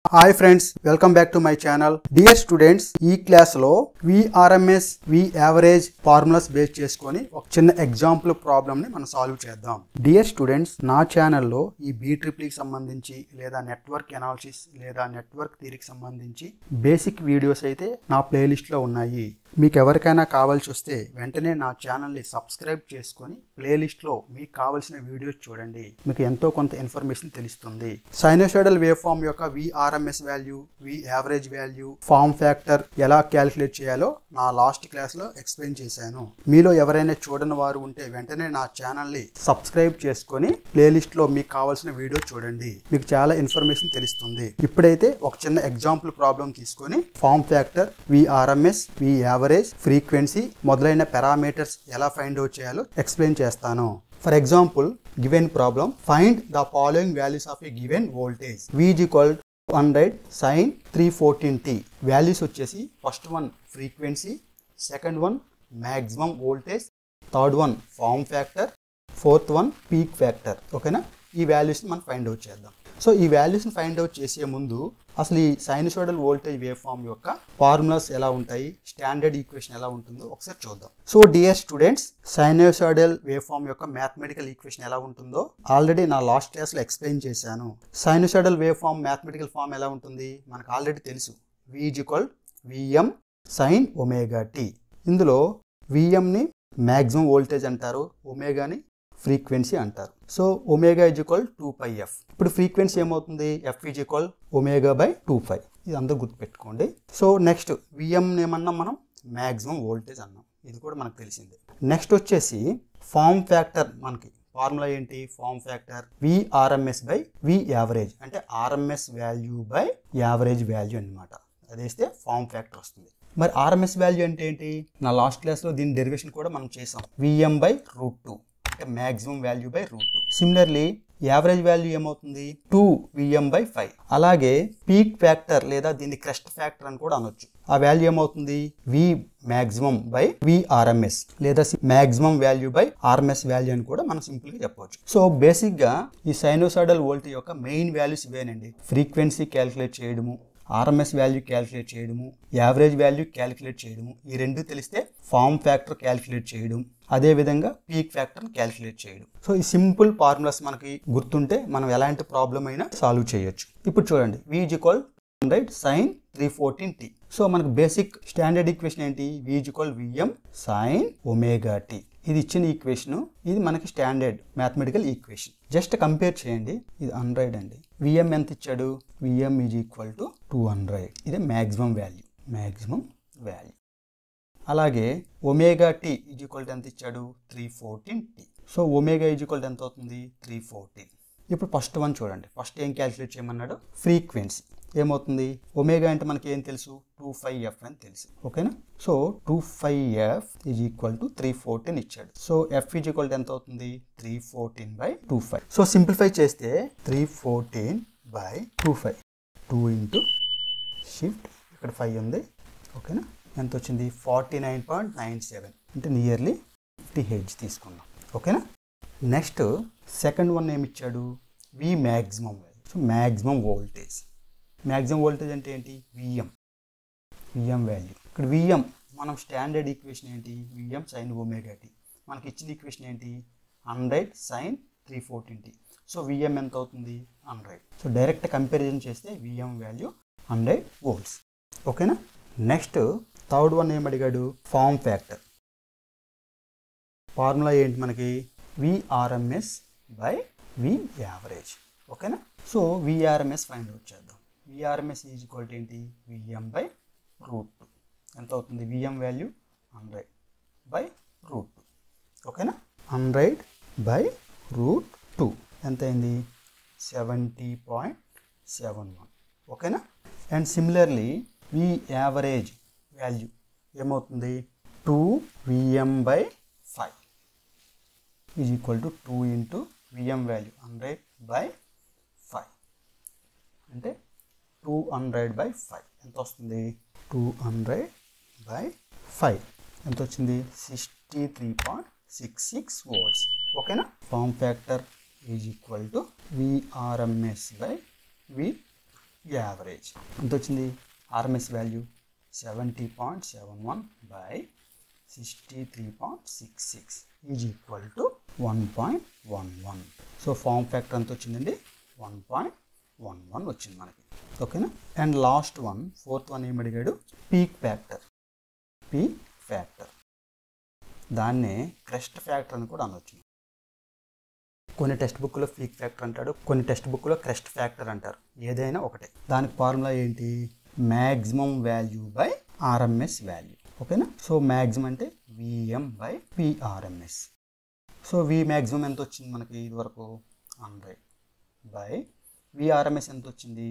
Hi friends, welcome back to my channel. Dear students, ఈ class లో VRMS V average formulas base చేసుకొని ఒక చిన్న ఎగ్జాంపుల్ ప్రాబ్లమ్ ని మనం సాల్వ్ చేద్దాం. డియర్ స్టూడెంట్స్, నా ఛానల్లో ఈ BEEE సంబంధించి లేదా నెట్వర్క్ అనాలిసిస్ లేదా నెట్వర్క్ థియరీకి సంబంధించి బేసిక్ వీడియోస్ అయితే నా ప్లేలిస్ట్ లో ఉన్నాయి. మీకు ఎవరికైనా కావాల్సి వస్తే వెంటనే నా ఛానల్ని సబ్స్క్రైబ్ చేసుకొని ప్లేలిస్ట్లో మీకు కావాల్సిన వీడియోస్ చూడండి. మీకు ఎంతో కొంత ఇన్ఫర్మేషన్ తెలుస్తుంది. సైనోసాయిడల్ వేవ్ ఫార్మ్ యొక్క VRMS value, V average value, form factor ఎలా క్యాలిక్యులేట్ చేయాలో నా లాస్ట్ క్లాస్లో ఎక్స్ప్లెయిన్ చేశాను. మీలో ఎవరైనా చూడని వారు ఉంటే వెంటనే నా ఛానల్ని సబ్స్క్రైబ్ చేసుకొని ప్లేలిస్ట్లో మీకు కావాల్సిన వీడియో చూడండి. మీకు చాలా ఇన్ఫర్మేషన్ తెలుస్తుంది. ఇప్పుడైతే ఒక చిన్న ఎగ్జాంపుల్ ప్రాబ్లం తీసుకొని form factor, VRMS, V average, frequency మొదలైన పారామీటర్స్ ఎలా ఫైండ్ అవుట్ చేయాలో ఎక్స్ప్లెయిన్ చేస్తాను. For example, given problem, find the following values of a given voltage. V is equal to 100 sin 314t. Values వచ్చేసి first one frequency, second one maximum voltage, third one form factor, fourth one peak factor. ఓకేనా? ఈ వాల్యూస్ని మనం find out చేద్దాం. So ఈ వాల్యూస్ని find out చేసే ముందు అసలు ఈ సైనోసాయిడల్ వోల్టేజ్ వేవ్ ఫార్మ్ యొక్క ఫార్ములాస్ ఎలా ఉంటాయి, స్టాండర్డ్ ఈక్వేషన్ ఎలా ఉంటుందో ఒకసారి చూద్దాం. So dear students, sinusoidal wave form యొక్క మ్యాథమెటికల్ ఈక్వేషన్ ఎలా ఉంటుందో ఆల్రెడీ నా లాస్ట్ క్లాస్లో ఎక్స్ప్లెయిన్ చేశాను. Sinusoidal wave form mathematical form ఎలా ఉంటుంది మనకు ఆల్రెడీ తెలుసు. V is equal Vm sin ωt. ఇందులో Vmని మ్యాక్సిమం వోల్టేజ్ అంటారు, ఒమేగాని ఫ్రీక్వెన్సీ అంటారు. So omega is equal 2πf. ఇప్పుడు ఫ్రీక్వెన్సీ ఏమవుతుంది, F is equal ω/2π. ఇది అందరూ గుర్తుపెట్టుకోండి. సో నెక్స్ట్ Vm ఏమన్నాం మనం, మ్యాక్సిమం వోల్టేజ్ అన్నాం. ఇది కూడా మనకు తెలిసిందే. నెక్స్ట్ వచ్చేసి ఫార్మ్ ఫ్యాక్టర్. మనకి ఫార్ములా ఏంటి, form factor VRMS by V average, అంటే RMS value by average value అనమాట. అదేస్తే ఫార్మ్ ఫ్యాక్టర్ వస్తుంది. మరి RMS వాల్యూ అంటే ఏంటి, నా లాస్ట్ క్లాస్లో దీని డెరివేషన్ కూడా మనం చేసాం. Vm/√2 అంటే maximum value by √2. Similarly average value ఏమవుతుంది, 2Vm/5. అలాగే పీక్ ఫ్యాక్టర్ లేదా దీన్ని క్రెస్ట్ ఫ్యాక్టర్ అని కూడా అనొచ్చు. ఆ వాల్యూ ఏమవుతుంది, V maximum బై VRMS లేదా maximum value by RMS value అని కూడా మనం సింపుల్ గా చెప్పవచ్చు. సో బేసిక్ గా ఈ సైనోసాయిడల్ వోల్టేజ్ యొక్క మెయిన్ వాల్యూస్ ఇవేనండి. ఫ్రీక్వెన్సీ క్యాలిక్యులేట్ చేయడము, RMS వాల్యూ క్యాలిక్యులేట్ చేయడము, యావరేజ్ వాల్యూ క్యాలిక్యులేట్ చేయడము, ఈ రెండు తెలిస్తే ఫార్మ్ ఫ్యాక్టర్ క్యాలిక్యులేట్ చేయడం, అదే విధంగా పీక్ ఫ్యాక్టర్ క్యాలిక్యులేట్ చేయడం. సో ఈ సింపుల్ ఫార్ములాస్ మనకి గుర్తుంటే మనం ఎలాంటి ప్రాబ్లం అయినా సాల్వ్ చేయొచ్చు. ఇప్పుడు చూడండి, V is equal 100 sin 314t. So మనకు బేసిక్ స్టాండర్డ్ ఈక్వేషన్ ఏంటి, V is equal Vm sin ωt. ఇది ఇచ్చిన ఈక్వేషన్, ఇది మనకి standard mathematical equation. Just compare చేయండి. ఇది 100 అండి. Vm ఎంత ఇచ్చాడు, Vm is equal to 200. ఇది మ్యాక్సిమం వాల్యూ. అలాగే ωt is equal to ఎంత ఇచ్చాడు, 314t. So omega is equal to ఎంత అవుతుంది, 314. ఇప్పుడు ఫస్ట్ వన్ చూడండి. ఫస్ట్ ఏం క్యాలిక్యులేట్ చేయమన్నాడు, ఫ్రీక్వెన్సీ. ఏమవుతుంది, ఒమేగా అంటే మనకి ఏం తెలుసు, 2πf అని తెలుసు. ఓకేనా? So 2πf is equal to 314 ఇచ్చాడు. So F is equal to ఎంత అవుతుంది, 314/2π. సో సింప్లిఫై చేస్తే 314/2π, 2 ఇంటూ షిఫ్ట్, ఇక్కడ 5 ఉంది. ఓకేనా? ఎంత వచ్చింది, 49.97 అంటే నియర్లీ 50 Hz తీసుకున్నాం. ఓకేనా? నెక్స్ట్ సెకండ్ వన్ ఏమి ఇచ్చాడు, V maximum value. So maximum voltage అంటే ఏంటి, Vm వాల్యూ. ఇక్కడ Vm మనం స్టాండర్డ్ ఈక్వేషన్ ఏంటి, Vm sin ωt. మనకి ఇచ్చిన ఈక్వేషన్ ఏంటి, 100 sin 314t. సో Vm ఎంత అవుతుంది, 100. సో డైరెక్ట్ కంపారిజన్ చేస్తే Vm వాల్యూ 100 volts. ఓకేనా? నెక్స్ట్ థర్డ్ వన్ ఏం అడిగాడు, ఫార్మ్ ఫ్యాక్టర్. ఫార్ములా ఏంటి మనకి, VRMS బై V యావరేజ్. ఓకేనా? సో VRMS ఫైండ్ అవుట్ చేద్దాం. VRMS ఈజ్ ఈక్వల్ టు ఏంటి, Vm/√2. ఎంత అవుతుంది, Vm వాల్యూ 100/√2. ఓకేనా? 100/√2 ఎంత అయింది, 70.71. ఓకేనా? And similarly V average value ఏమవుతుంది, 2Vm/5 is equal to 2 into Vm value 100/5 అంటే 200/5 ఎంత వస్తుంది, 200/5 ఎంత వచ్చింది, 63.66 volts. ఓకేనా? Form factor is equal to VRMS by V average ఎంత వచ్చింది RMS value 70.71 by 63.66 is equal to 1.11. So form factor ఎంత వచ్చిందండి 1.11 వచ్చింది మనకి. ఓకేనా. And last one fourth one ఏమి అడిగాడు పీక్ ఫ్యాక్టర్. దాన్నే క్రెస్ట్ ఫ్యాక్టర్ అని కూడా అనొచ్చు. కొన్ని టెక్స్ట్ బుక్లో పీక్ ఫ్యాక్టర్ అంటాడు, కొన్ని టెక్స్ట్ బుక్లో క్రెస్ట్ ఫ్యాక్టర్ అంటారు. ఏదైనా ఒకటే. దానికి ఫార్ములా ఏంటి maximum value by RMS value. ఓకేనా. సో మ్యాక్సిమం అంటే VM by PRMS. So V maximum ఎంత వచ్చింది మనకి ఇది వరకు 100 బై విఆర్ఎంఎస్ ఎంత వచ్చింది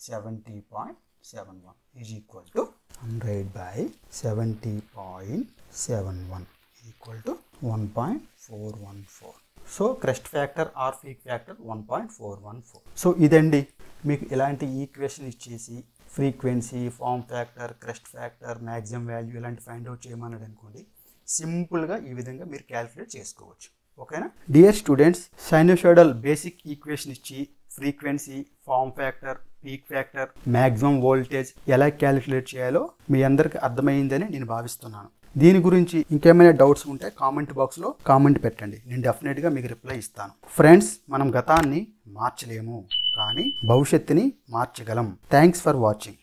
70.71 is equal to 100 by 70.71 equal to 1.414. So crest factor or peak factor 1.414. So ఇదండి మీకు ఇలాంటి ఈక్వేషన్ ఇచ్చేసి frequency form factor crest factor maximum value ఇలాంటి ఫైండ్ అవుట్ చేయమన్నాడు అనుకోండి, సింపుల్గా ఈ విధంగా మీరు క్యాలిక్యులేట్ చేసుకోవచ్చు. ఓకేనా. Dear students, sinusoidal basic equation ఇచ్చి frequency form factor peak factor maximum voltage ఎలా క్యాలిక్యులేట్ చేయాలో మీ అందరికి అర్థమైందని నేను భావిస్తున్నాను. దీని గురించి ఇంకేమైనా డౌట్స్ ఉంటే కామెంట్ బాక్స్లో కామెంట్ పెట్టండి, నేను డెఫినెట్గా మీకు రిప్లై ఇస్తాను. ఫ్రెండ్స్, మనం గతాన్ని మార్చలేము కానీ భవిష్యత్తుని మార్చగలం. Thanks for watching.